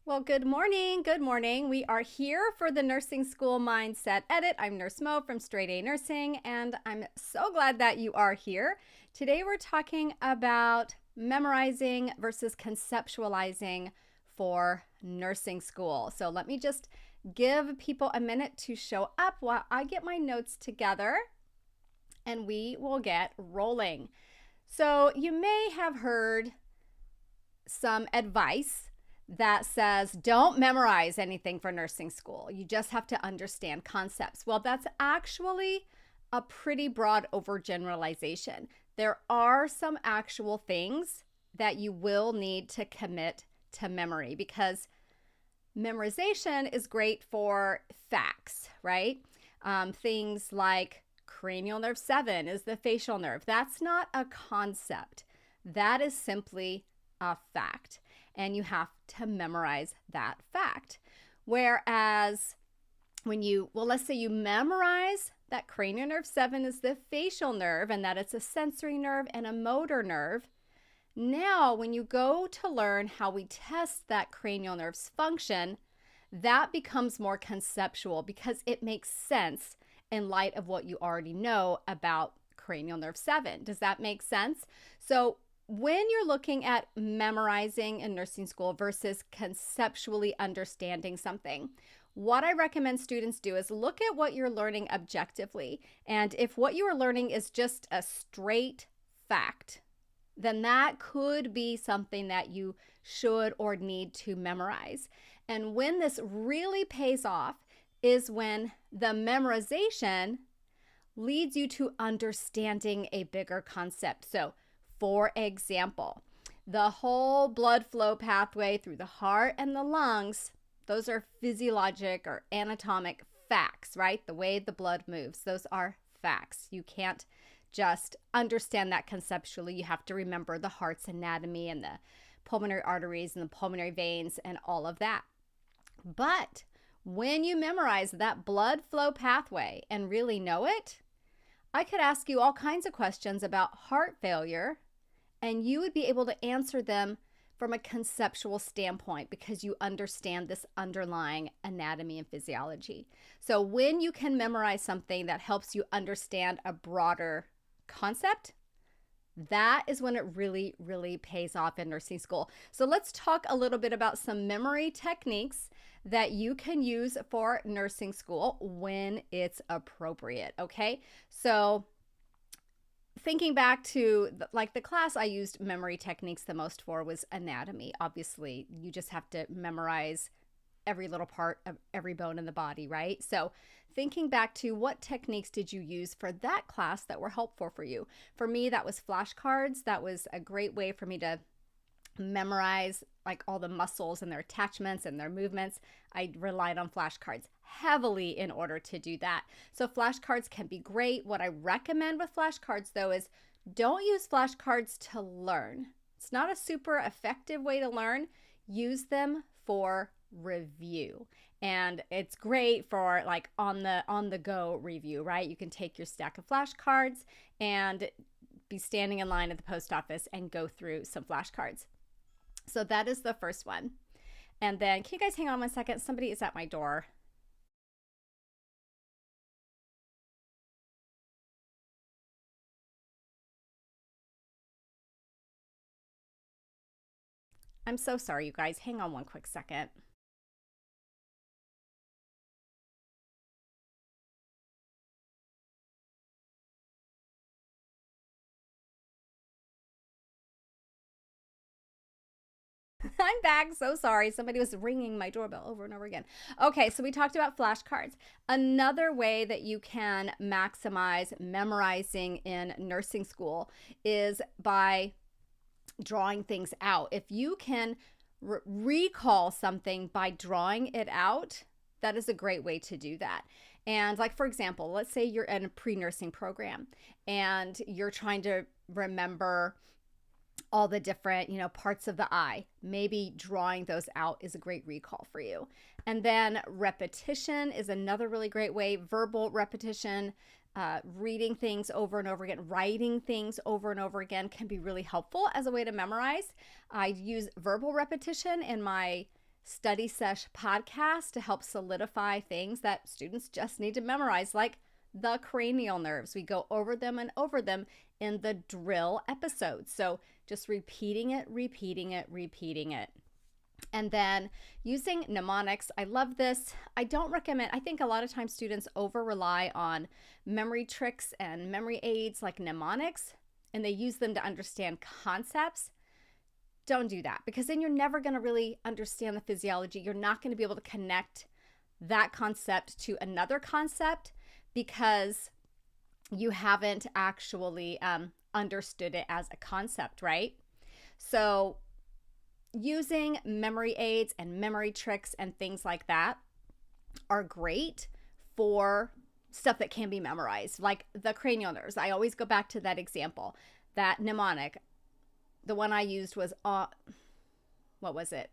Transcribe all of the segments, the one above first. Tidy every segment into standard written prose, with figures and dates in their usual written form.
Well, good morning. Good morning. We are here for the Nursing School Mindset Edit. I'm Nurse Mo from Straight A Nursing, and I'm so glad that you are here. Today, we're talking about memorizing versus conceptualizing for nursing school. So, let me just give people a minute to show up while I get my notes together, and we will get rolling. So, you may have heard some advice that says don't memorize anything for nursing school. You just have to understand concepts. Well, that's actually a pretty broad overgeneralization. There are some actual things that you will need to commit to memory because memorization is great for facts, right? Things like cranial nerve 7 is the facial nerve. That's not a concept. That is simply a fact, and you have to memorize that fact. Whereas let's say you memorize that cranial nerve 7 is the facial nerve and that it's a sensory nerve and a motor nerve. Now, when you go to learn how we test that cranial nerve's function, that becomes more conceptual because it makes sense in light of what you already know about cranial nerve 7. Does that make sense? So when you're looking at memorizing in nursing school versus conceptually understanding something, what I recommend students do is look at what you're learning objectively. And if what you are learning is just a straight fact, then that could be something that you should or need to memorize. And when this really pays off is when the memorization leads you to understanding a bigger concept. So, for example, the whole blood flow pathway through the heart and the lungs, those are physiologic or anatomic facts, right? The way the blood moves, those are facts. You can't just understand that conceptually. You have to remember the heart's anatomy and the pulmonary arteries and the pulmonary veins and all of that. But when you memorize that blood flow pathway and really know it, I could ask you all kinds of questions about heart failure, and you would be able to answer them from a conceptual standpoint because you understand this underlying anatomy and physiology. So when you can memorize something that helps you understand a broader concept, that is when it really, really pays off in nursing school. So let's talk a little bit about some memory techniques that you can use for nursing school when it's appropriate, okay? So thinking back to the class I used memory techniques the most for was anatomy. Obviously, you just have to memorize every little part of every bone in the body, right? So thinking back to what techniques did you use for that class that were helpful for you? For me, that was flashcards. That was a great way for me to memorize like all the muscles and their attachments and their movements. I relied on flashcards heavily in order to do that. So flashcards can be great. What I recommend with flashcards though is don't use flashcards to learn. It's not a super effective way to learn. Use them for review. And it's great for like on the go review, right? You can take your stack of flashcards and be standing in line at the post office and go through some flashcards. So that is the first one. And then, can you guys hang on 1 second? Somebody is at my door. I'm so sorry, you guys. Hang on 1 quick second. I'm back. So sorry. Somebody was ringing my doorbell over and over again. Okay, so we talked about flashcards. Another way that you can maximize memorizing in nursing school is by drawing things out. If you can recall something by drawing it out, that is a great way to do that. And like, for example, let's say you're in a pre-nursing program and you're trying to remember all the different, parts of the eye. Maybe drawing those out is a great recall for you. And then repetition is another really great way. Verbal repetition, reading things over and over again, writing things over and over again can be really helpful as a way to memorize. I use verbal repetition in my study sesh podcasts to help solidify things that students just need to memorize, like the cranial nerves. We go over them and over them in the drill episodes. So just repeating it, repeating it, repeating it. And then using mnemonics. I love this. I don't recommend, I think a lot of times students over rely on memory tricks and memory aids like mnemonics, and they use them to understand concepts. Don't do that, because then you're never going to really understand the physiology. You're not going to be able to connect that concept to another concept because you haven't actually understood it as a concept, right? So using memory aids and memory tricks and things like that are great for stuff that can be memorized, like the cranial nerves. I always go back to that example, that mnemonic. The one I used was, what was it?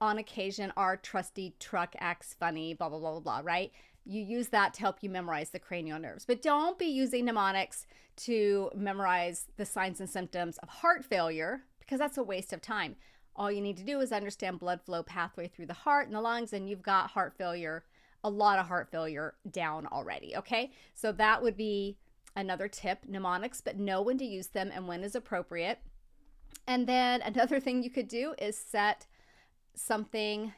On occasion, our trusty truck acts funny, blah, blah, blah, blah, blah, right? You use that to help you memorize the cranial nerves. But don't be using mnemonics to memorize the signs and symptoms of heart failure, because that's a waste of time. All you need to do is understand blood flow pathway through the heart and the lungs, and you've got heart failure, a lot of heart failure down already, okay? So that would be another tip, mnemonics, but know when to use them and when is appropriate. And then another thing you could do is set something,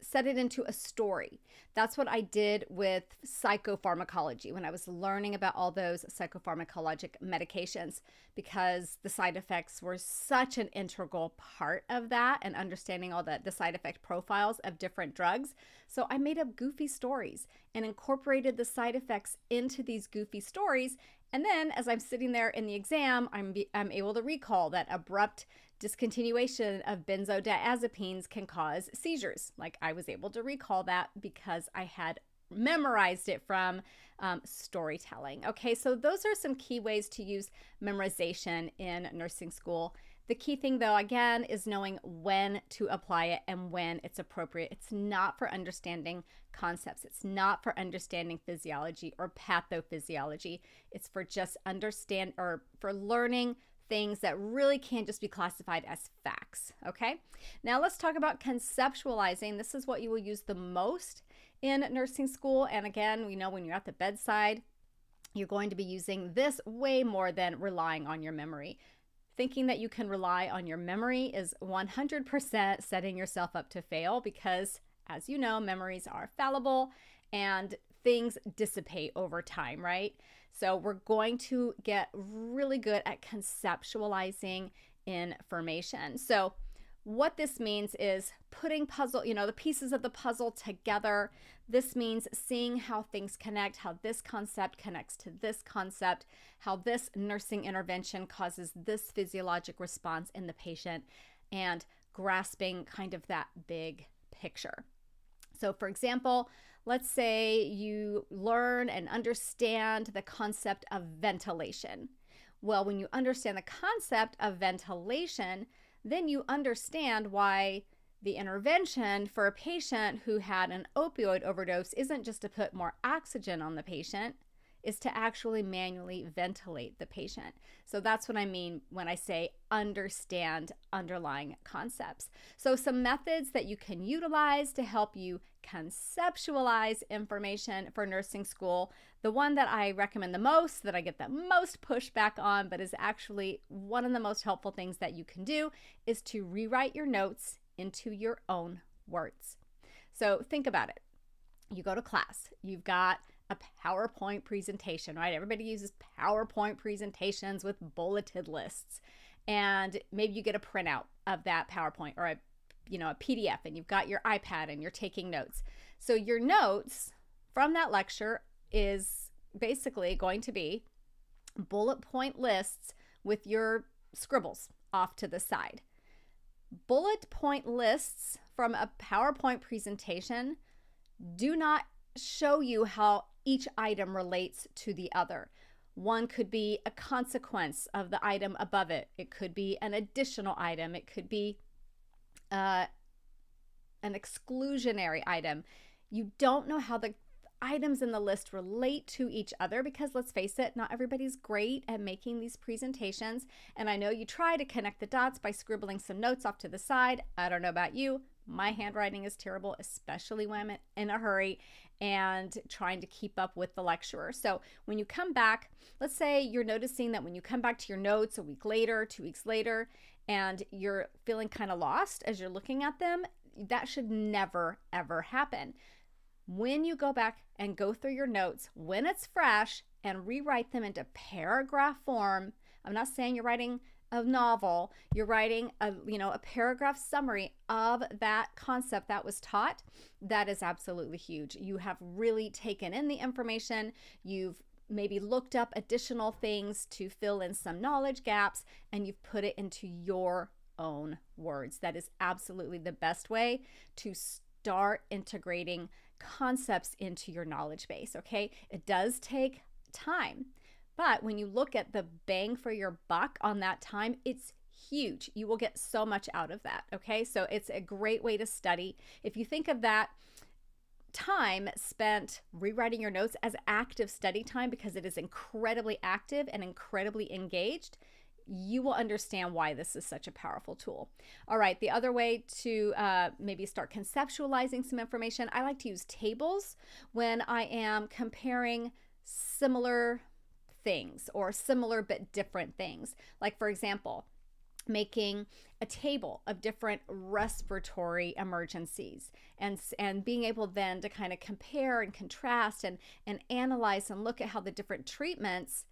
set it into a story. That's what I did with psychopharmacology when I was learning about all those psychopharmacologic medications, because the side effects were such an integral part of that and understanding all the side effect profiles of different drugs. So I made up goofy stories and incorporated the side effects into these goofy stories. And then as I'm sitting there in the exam, I'm able to recall that abrupt discontinuation of benzodiazepines can cause seizures. Like, I was able to recall that because I had memorized it from storytelling. Okay, so those are some key ways to use memorization in nursing school. The key thing, though, again, is knowing when to apply it and when it's appropriate. It's not for understanding concepts. It's not for understanding physiology or pathophysiology. It's for just for learning things that really can't just be classified as facts, okay? Now let's talk about conceptualizing. This is what you will use the most in nursing school. And again, we know when you're at the bedside, you're going to be using this way more than relying on your memory. Thinking that you can rely on your memory is 100% setting yourself up to fail, because as you know, memories are fallible and things dissipate over time, right? So we're going to get really good at conceptualizing information. So what this means is putting the pieces of the puzzle together. This means seeing how things connect, how this concept connects to this concept, how this nursing intervention causes this physiologic response in the patient, and grasping kind of that big picture. So for example, let's say you learn and understand the concept of ventilation. Well, when you understand the concept of ventilation, then you understand why the intervention for a patient who had an opioid overdose isn't just to put more oxygen on the patient, is to actually manually ventilate the patient. So that's what I mean when I say understand underlying concepts. So some methods that you can utilize to help you conceptualize information for nursing school. The one that I recommend the most, that I get the most pushback on, but is actually one of the most helpful things that you can do, is to rewrite your notes into your own words. So think about it. You go to class, you've got a PowerPoint presentation, right? Everybody uses PowerPoint presentations with bulleted lists. And maybe you get a printout of that PowerPoint or a PDF, and you've got your iPad and you're taking notes. So your notes from that lecture is basically going to be bullet point lists with your scribbles off to the side. Bullet point lists from a PowerPoint presentation do not show you how each item relates to the other. One could be a consequence of the item above it. It could be an additional item. It could be an exclusionary item. You don't know how the items in the list relate to each other, because let's face it, not everybody's great at making these presentations. And I know you try to connect the dots by scribbling some notes off to the side. I don't know about you. My handwriting is terrible, especially when I'm in a hurry and trying to keep up with the lecturer. So when you come back, let's say you're noticing that when you come back to your notes a week later, 2 weeks later, and you're feeling kind of lost as you're looking at them, that should never, ever happen. When you go back and go through your notes when it's fresh and rewrite them into paragraph form, I'm not saying you're writing a novel, you're writing a paragraph summary of that concept that was taught. That is absolutely huge. You have really taken in the information. You've maybe looked up additional things to fill in some knowledge gaps, and you've put it into your own words. That is absolutely the best way to start integrating concepts into your knowledge base, okay? It does take time, but when you look at the bang for your buck on that time, it's huge. You will get so much out of that, okay? So it's a great way to study. If you think of that time spent rewriting your notes as active study time, because it is incredibly active and incredibly engaged, you will understand why this is such a powerful tool. All right, the other way to maybe start conceptualizing some information, I like to use tables when I am comparing similar things or similar but different things. Like, for example, making a table of different respiratory emergencies and being able then to kind of compare and contrast and analyze and look at how the different treatments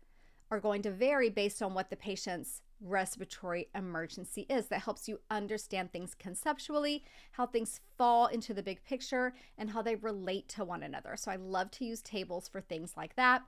are going to vary based on what the patient's respiratory emergency is. That helps you understand things conceptually, how things fall into the big picture, and how they relate to one another. So I love to use tables for things like that.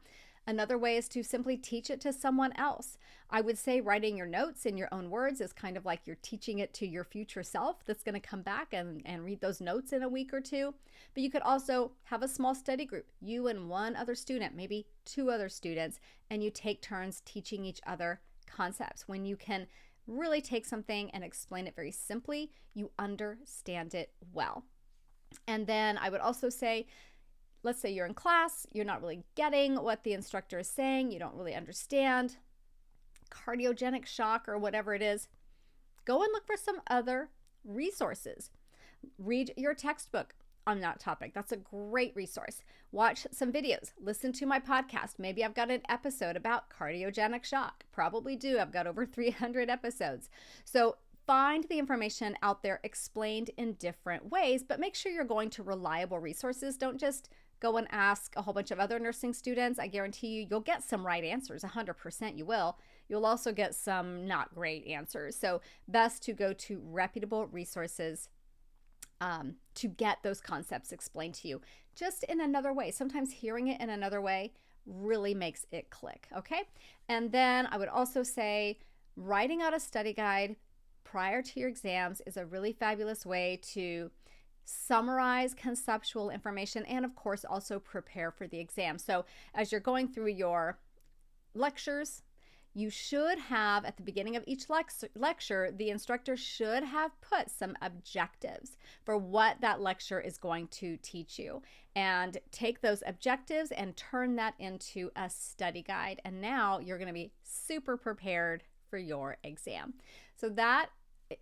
Another way is to simply teach it to someone else. I would say writing your notes in your own words is kind of like you're teaching it to your future self that's going to come back and read those notes in a week or two. But you could also have a small study group, you and one other student, maybe 2 other students, and you take turns teaching each other concepts. When you can really take something and explain it very simply, you understand it well. And then I would also say, let's say you're in class, you're not really getting what the instructor is saying, you don't really understand cardiogenic shock or whatever it is, go and look for some other resources. Read your textbook on that topic. That's a great resource. Watch some videos, listen to my podcast. Maybe I've got an episode about cardiogenic shock. Probably do. I've got over 300 episodes. So find the information out there explained in different ways, but make sure you're going to reliable resources. Don't just go and ask a whole bunch of other nursing students. I guarantee you'll get some right answers, 100% you will. You'll also get some not great answers. So best to go to reputable resources to get those concepts explained to you just in another way. Sometimes hearing it in another way really makes it click, okay? And then I would also say writing out a study guide prior to your exams is a really fabulous way to summarize conceptual information and, of course, also prepare for the exam. So as you're going through your lectures, you should have, at the beginning of each lecture, the instructor should have put some objectives for what that lecture is going to teach you. And take those objectives and turn that into a study guide. And now you're going to be super prepared for your exam. So that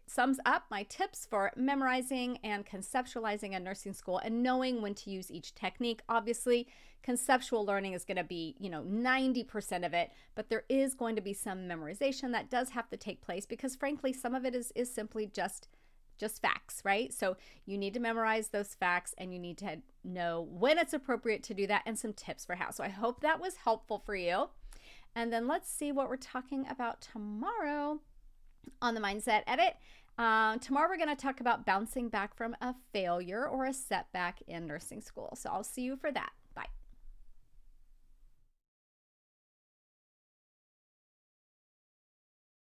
sums up my tips for memorizing and conceptualizing in nursing school and knowing when to use each technique. Obviously, conceptual learning is going to be, 90% of it, but there is going to be some memorization that does have to take place because, frankly, some of it is simply just facts, right? So you need to memorize those facts and you need to know when it's appropriate to do that and some tips for how. So I hope that was helpful for you. And then let's see what we're talking about tomorrow on the Mindset Edit. Tomorrow we're going to talk about bouncing back from a failure or a setback in nursing school. So I'll see you for that. Bye.